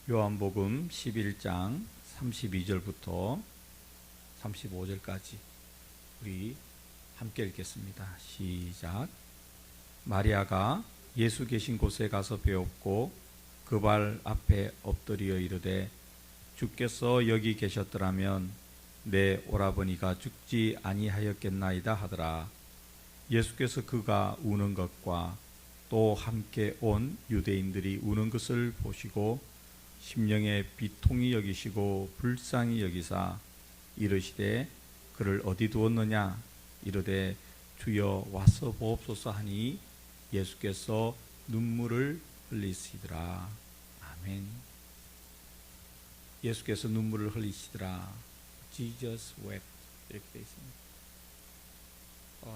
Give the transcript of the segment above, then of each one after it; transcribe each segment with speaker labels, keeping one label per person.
Speaker 1: 요한복음 11장 32절부터 35절까지 우리 함께 읽겠습니다. 시작. 마리아가 예수 계신 곳에 가서 배웠고 그 발 앞에 엎드려 이르되 주께서 여기 계셨더라면 내 오라버니가 죽지 아니하였겠나이다 하더라. 예수께서 그가 우는 것과 또 함께 온 유대인들이 우는 것을 보시고 심령에 비통히 여기시고 불쌍히 여기사 이르시되 그를 어디 두었느냐 이르되 주여 와서 보옵소서 하니 예수께서 눈물을 흘리시더라. 아멘. 예수께서 눈물을 흘리시더라. Jesus wept. 이렇게 되어 있습니다.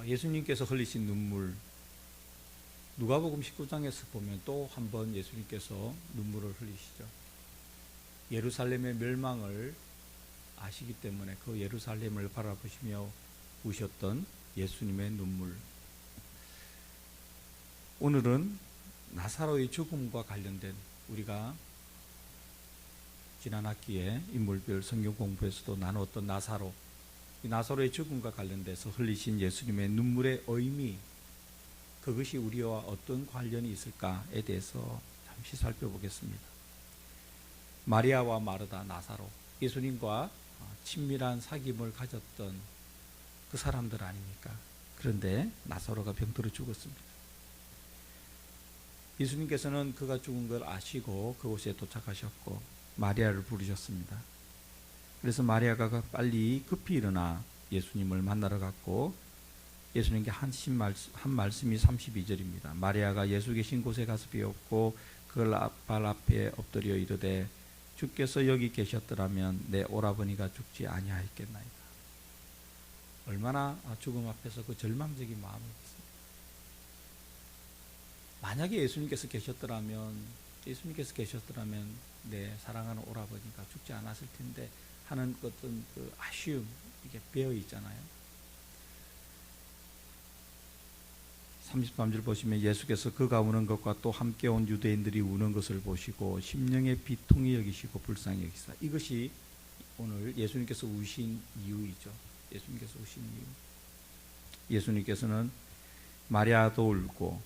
Speaker 1: 예수님께서 흘리신 눈물, 누가복음 19장에서 보면 또 한 번 예수님께서 눈물을 흘리시죠. 예루살렘의 멸망을 아시기 때문에 그 예루살렘을 바라보시며 우셨던 예수님의 눈물. 오늘은 나사로의 죽음과 관련된, 우리가 지난 학기에 인물별 성경 공부에서도 나누었던 나사로, 이 나사로의 죽음과 관련돼서 흘리신 예수님의 눈물의 의미, 그것이 우리와 어떤 관련이 있을까에 대해서 잠시 살펴보겠습니다. 마리아와 마르다, 나사로, 예수님과 친밀한 사귐을 가졌던 그 사람들 아닙니까? 그런데 나사로가 병들어 죽었습니다. 예수님께서는 그가 죽은 걸 아시고 그곳에 도착하셨고 마리아를 부르셨습니다. 그래서 마리아가 빨리 급히 일어나 예수님을 만나러 갔고 예수님께 한 말씀이 32절입니다. 마리아가 예수 계신 곳에 가서 배웠고 그 발 앞에 엎드려 이르되 주께서 여기 계셨더라면 내 오라버니가 죽지 아니하였겠나이다. 얼마나 죽음 앞에서 그 절망적인 마음이었습니다. 만약에 예수님께서 계셨더라면 내 사랑하는 오라버니가 죽지 않았을 텐데 하는 어떤 그 아쉬움, 이게 배어 있잖아요. 33절 보시면 예수께서 그가 우는 것과 또 함께 온 유대인들이 우는 것을 보시고 심령에 비통히 여기시고 불쌍히 여기사. 이것이 오늘 예수님께서 우신 이유이죠. 예수님께서 우신 이유. 예수님께서는 마리아도 울고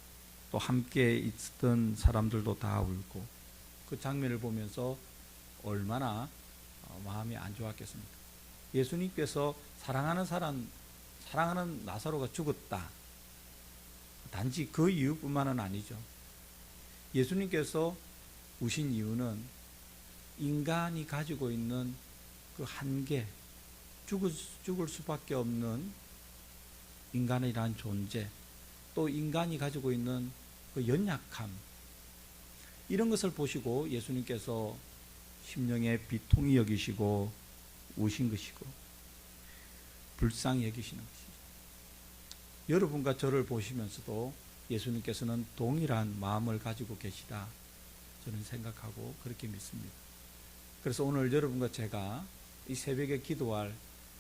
Speaker 1: 또 함께 있었던 사람들도 다 울고 그 장면을 보면서 얼마나 마음이 안 좋았겠습니까? 예수님께서 사랑하는 나사로가 죽었다. 단지 그 이유뿐만은 아니죠. 예수님께서 우신 이유는 인간이 가지고 있는 그 한계, 죽을 수밖에 없는 인간이란 존재, 또 인간이 가지고 있는 그 연약함, 이런 것을 보시고 예수님께서 심령에 비통히 여기시고 우신 것이고 불쌍히 여기시는 것이죠. 여러분과 저를 보시면서도 예수님께서는 동일한 마음을 가지고 계시다, 저는 생각하고 그렇게 믿습니다. 그래서 오늘 여러분과 제가 이 새벽에 기도할,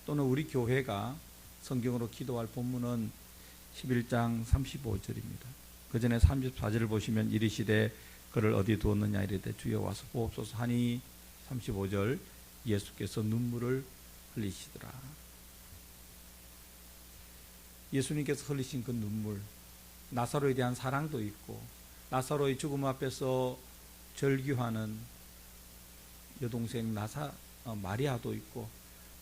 Speaker 1: 또는 우리 교회가 성경으로 기도할 본문은 11장 35절입니다. 그 전에 34절을 보시면 이르시되 그를 어디 두었느냐 이르되 주여 와서 보옵소서 하니 35절 예수께서 눈물을 흘리시더라. 예수님께서 흘리신 그 눈물, 나사로에 대한 사랑도 있고 나사로의 죽음 앞에서 절규하는 여동생 마리아도 있고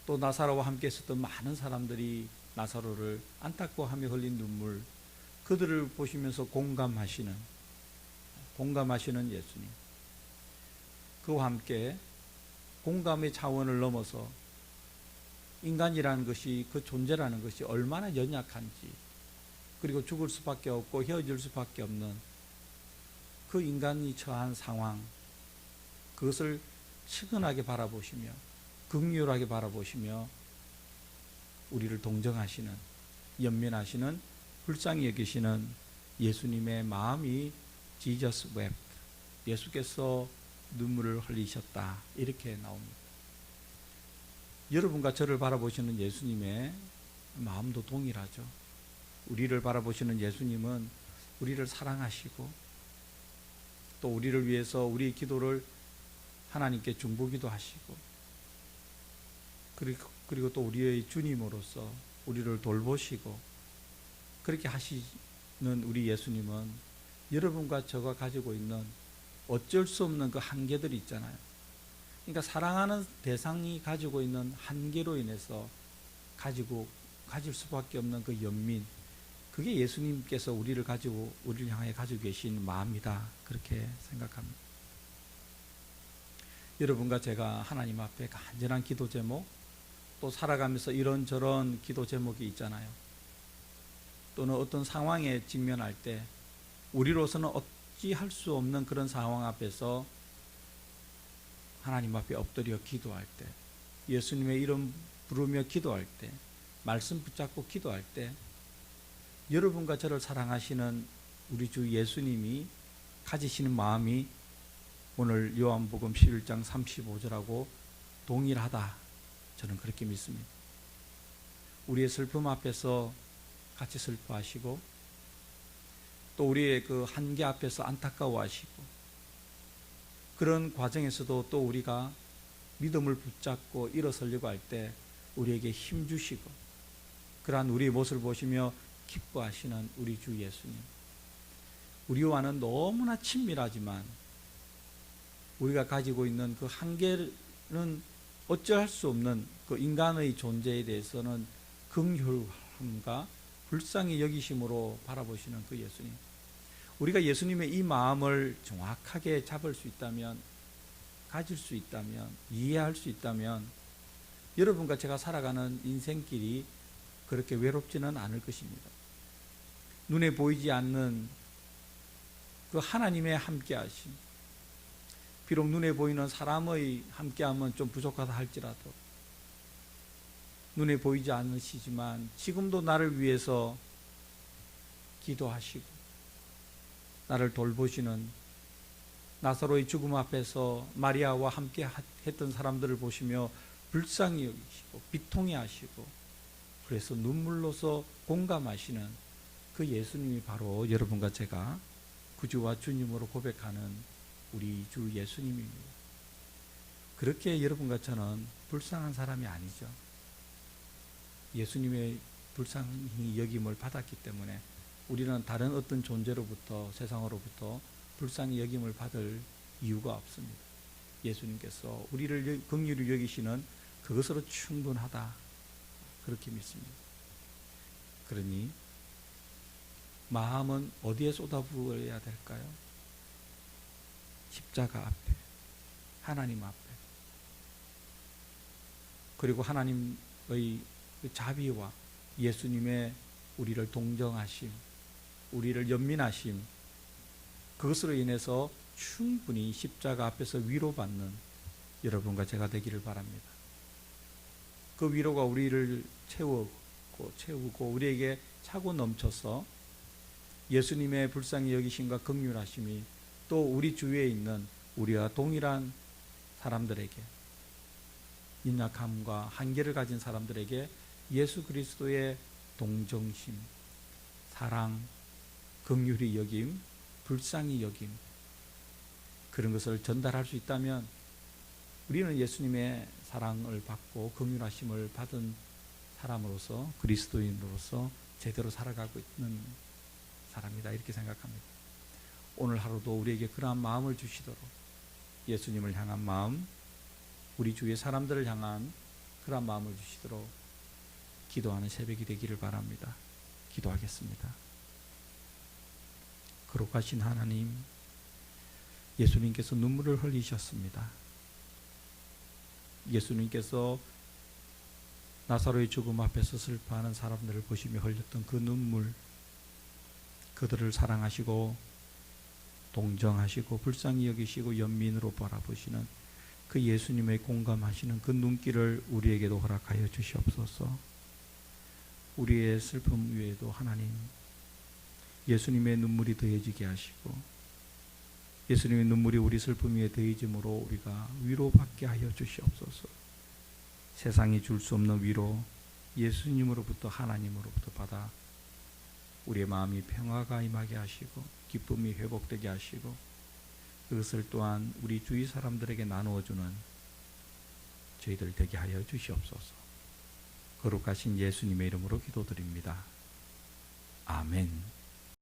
Speaker 1: 또 나사로와 함께 있었던 많은 사람들이 나사로를 안타까워하며 흘린 눈물, 그들을 보시면서 공감하시는 예수님, 그와 함께 공감의 차원을 넘어서 인간이라는 것이, 그 존재라는 것이 얼마나 연약한지, 그리고 죽을 수밖에 없고 헤어질 수밖에 없는 그 인간이 처한 상황, 그것을 측은하게 바라보시며 긍휼하게 바라보시며 우리를 동정하시는, 연민하시는, 불쌍히 여기시는 예수님의 마음이 Jesus wept, 예수께서 눈물을 흘리셨다, 이렇게 나옵니다. 여러분과 저를 바라보시는 예수님의 마음도 동일하죠. 우리를 바라보시는 예수님은 우리를 사랑하시고 또 우리를 위해서 우리의 기도를 하나님께 중보기도 하시고, 그리고 또 우리의 주님으로서 우리를 돌보시고 그렇게 하시는 우리 예수님은 여러분과 저가 가지고 있는 어쩔 수 없는 그 한계들이 있잖아요. 그러니까 사랑하는 대상이 가지고 있는 한계로 인해서 가질 수밖에 없는 그 연민, 그게 예수님께서 우리를 향하여 가지고 계신 마음이다, 그렇게 생각합니다. 여러분과 제가 하나님 앞에 간절한 기도 제목, 또 살아가면서 이런저런 기도 제목이 있잖아요. 또는 어떤 상황에 직면할 때 우리로서는 어찌할 수 없는 그런 상황 앞에서 하나님 앞에 엎드려 기도할 때, 예수님의 이름 부르며 기도할 때, 말씀 붙잡고 기도할 때, 여러분과 저를 사랑하시는 우리 주 예수님이 가지시는 마음이 오늘 요한복음 11장 35절하고 동일하다, 저는 그렇게 믿습니다. 우리의 슬픔 앞에서 같이 슬퍼하시고, 또 우리의 그 한계 앞에서 안타까워하시고, 그런 과정에서도 또 우리가 믿음을 붙잡고 일어서려고 할 때 우리에게 힘 주시고, 그러한 우리의 모습을 보시며 기뻐하시는 우리 주 예수님, 우리와는 너무나 친밀하지만 우리가 가지고 있는 그 한계는 어찌할 수 없는 그 인간의 존재에 대해서는 긍휼함과 불쌍히 여기심으로 바라보시는 그 예수님, 우리가 예수님의 이 마음을 정확하게 잡을 수 있다면, 가질 수 있다면, 이해할 수 있다면 여러분과 제가 살아가는 인생길이 그렇게 외롭지는 않을 것입니다. 눈에 보이지 않는 그 하나님의 함께하심, 비록 눈에 보이는 사람의 함께함은 좀 부족하다 할지라도 눈에 보이지 않으시지만 지금도 나를 위해서 기도하시고 나를 돌보시는, 나사로의 죽음 앞에서 마리아와 함께 했던 사람들을 보시며 불쌍히 여기시고 비통해 하시고, 그래서 눈물로서 공감하시는 그 예수님이 바로 여러분과 제가 구주와 주님으로 고백하는 우리 주 예수님입니다. 그렇게 여러분과 저는 불쌍한 사람이 아니죠. 예수님의 불쌍히 여김을 받았기 때문에 우리는 다른 어떤 존재로부터, 세상으로부터 불쌍히 여김을 받을 이유가 없습니다. 예수님께서 우리를 긍휼히 여기시는 그것으로 충분하다, 그렇게 믿습니다. 그러니 마음은 어디에 쏟아부어야 될까요? 십자가 앞에, 하나님 앞에, 그리고 하나님의 자비와 예수님의 우리를 동정하심, 우리를 연민하심, 그것으로 인해서 충분히 십자가 앞에서 위로받는 여러분과 제가 되기를 바랍니다. 그 위로가 우리를 채우고 우리에게 차고 넘쳐서 예수님의 불쌍히 여기심과 긍휼하심이 또 우리 주위에 있는 우리와 동일한 사람들에게, 연약함과 한계를 가진 사람들에게 예수 그리스도의 동정심, 사랑, 긍휼히 여김, 불쌍히 여김, 그런 것을 전달할 수 있다면 우리는 예수님의 사랑을 받고 긍휼하심을 받은 사람으로서, 그리스도인으로서 제대로 살아가고 있는 사람이다, 이렇게 생각합니다. 오늘 하루도 우리에게 그러한 마음을 주시도록, 예수님을 향한 마음, 우리 주위의 사람들을 향한 그러한 마음을 주시도록 기도하는 새벽이 되기를 바랍니다. 기도하겠습니다. 거룩하신 하나님, 예수님께서 눈물을 흘리셨습니다. 예수님께서 나사로의 죽음 앞에서 슬퍼하는 사람들을 보시며 흘렸던 그 눈물, 그들을 사랑하시고 동정하시고 불쌍히 여기시고 연민으로 바라보시는 그 예수님의 공감하시는 그 눈길을 우리에게도 허락하여 주시옵소서. 우리의 슬픔 위에도 하나님, 예수님의 눈물이 더해지게 하시고 예수님의 눈물이 우리 슬픔 위에 더해짐으로 우리가 위로받게 하여 주시옵소서. 세상이 줄 수 없는 위로 예수님으로부터, 하나님으로부터 받아 우리의 마음이 평화가 임하게 하시고 기쁨이 회복되게 하시고 그것을 또한 우리 주위 사람들에게 나누어주는 저희들 되게 하여 주시옵소서. 거룩하신 예수님의 이름으로 기도드립니다. 아멘.